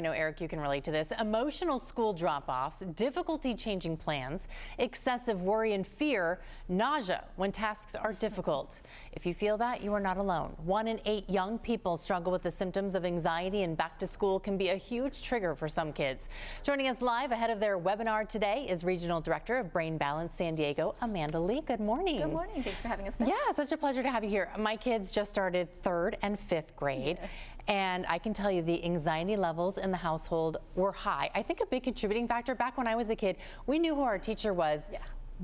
I know, Eric, you can relate to this. Emotional school drop-offs, difficulty changing plans, excessive worry and fear, nausea when tasks are difficult. If you feel that, you are not alone. 1 in 8 young people struggle with the symptoms of anxiety, and back to school can be a huge trigger for some kids. Joining us live ahead of their webinar today is Regional Director of Brain Balance San Diego, Amanda Lee. Good morning. Good morning. Thanks for having us back. Yeah, such a pleasure to have you here. My kids just started 3rd and 5th grade. Yes. And I can tell you the anxiety levels in the household were high. I think a big contributing factor, back when I was a kid, we knew who our teacher was. Yeah.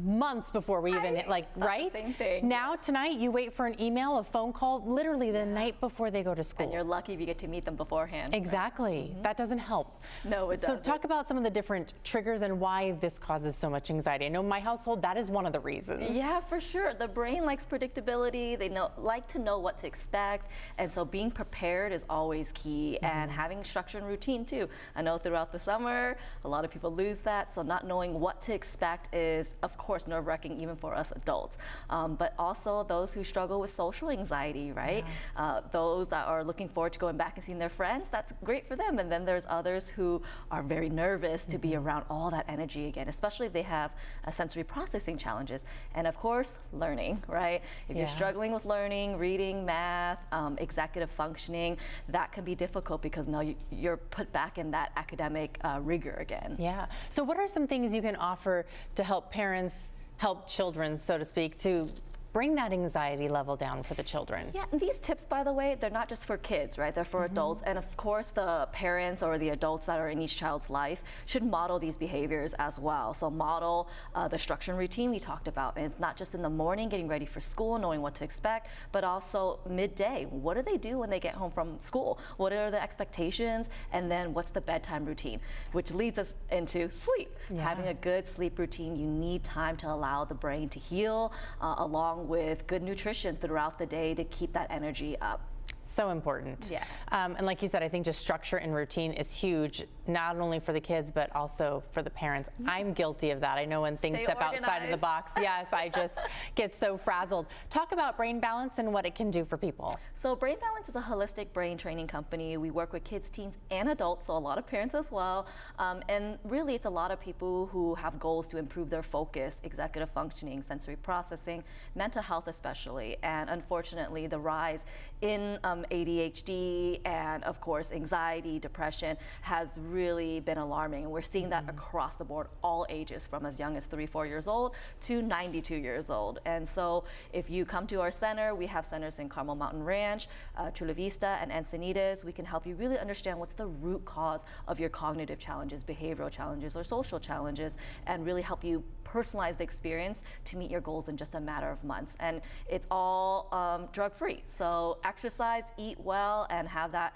Months before we even right? Same thing. Now, yes. Tonight, you wait for an email, a phone call, literally the night before they go to school. And you're lucky if you get to meet them beforehand. Exactly. Right? That doesn't help. No, it doesn't. So talk about some of the different triggers and why this causes so much anxiety. I know my household, that is one of the reasons. Yeah, for sure. The brain likes predictability. They like to know what to expect. And so being prepared is always key, and having structure and routine too. I know throughout the summer, a lot of people lose that. So not knowing what to expect is, of course, nerve-wracking even for us adults, but also those who struggle with social anxiety, right? Yeah. Those that are looking forward to going back and seeing their friends, that's great for them. And then there's others who are very nervous to be around all that energy again, especially if they have sensory processing challenges. And of course, learning, right? If you're struggling with learning, reading, math, executive functioning, that can be difficult because now you're put back in that academic rigor again. Yeah. So what are some things you can offer to help parents help children, so to speak, to bring that anxiety level down for the children? Yeah, and these tips, by the way, they're not just for kids, right? They're for adults. And of course, the parents or the adults that are in each child's life should model these behaviors as well. So model the structure and routine we talked about. And it's not just in the morning, getting ready for school, knowing what to expect, but also midday. What do they do when they get home from school? What are the expectations? And then what's the bedtime routine? Which leads us into sleep. Yeah. Having a good sleep routine, you need time to allow the brain to heal, along with good nutrition throughout the day to keep that energy up. So important. Yeah. And like you said, I think just structure and routine is huge, not only for the kids, but also for the parents. Yeah. I'm guilty of that. I know when things step outside of the box, yes, I just get so frazzled. Talk about Brain Balance and what it can do for people. So Brain Balance is a holistic brain training company. We work with kids, teens, and adults, so a lot of parents as well. And really, it's a lot of people who have goals to improve their focus, executive functioning, sensory processing, mental health especially. And unfortunately, the rise in ADHD and of course anxiety, depression has really been alarming, and we're seeing that across the board, all ages, from as young as 3-4 years old to 92 years old. And so if you come to our center, we have centers in Carmel Mountain Ranch, Chula Vista, and Encinitas. We can help you really understand what's the root cause of your cognitive challenges, behavioral challenges, or social challenges, and really help you personalize the experience to meet your goals in just a matter of months. And it's all drug-free, so exercise, eat well, and have that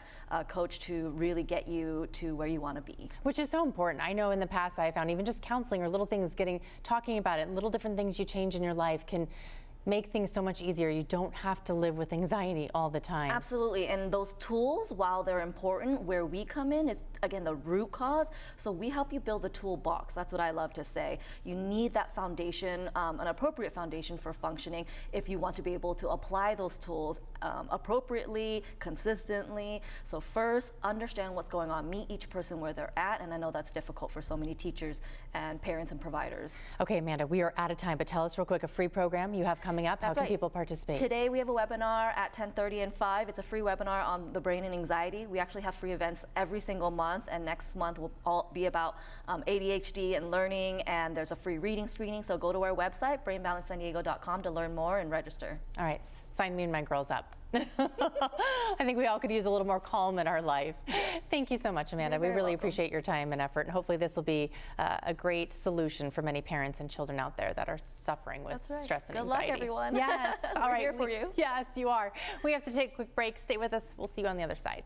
coach to really get you to where you want to be. Which is so important. I know in the past I found even just counseling or little things, talking about it, little different things you change in your life can make things so much easier. You don't have to live with anxiety all the time. Absolutely, and those tools, while they're important, where we come in is, again, the root cause. So we help you build the toolbox. That's what I love to say. You need that foundation, an appropriate foundation for functioning if you want to be able to apply those tools appropriately, consistently. So first, understand what's going on. Meet each person where they're at, and I know that's difficult for so many teachers and parents and providers. Okay, Amanda, we are out of time, but tell us real quick, a free program you have coming up. That's How can people participate? Today we have a webinar at 10:30 and 5. It's a free webinar on the brain and anxiety. We actually have free events every single month, and next month will all be about ADHD and learning, and there's a free reading screening. So go to our website, brainbalancesandiego.com, to learn more and register. All right, sign me and my girls up. I think we all could use a little more calm in our life. Thank you so much, Amanda. We really appreciate your time and effort, and hopefully this will be a great solution for many parents and children out there that are suffering with stress and anxiety. Good luck, everyone. Yes. All right. We're here for you. Yes, you are. We have to take a quick break. Stay with us. We'll see you on the other side.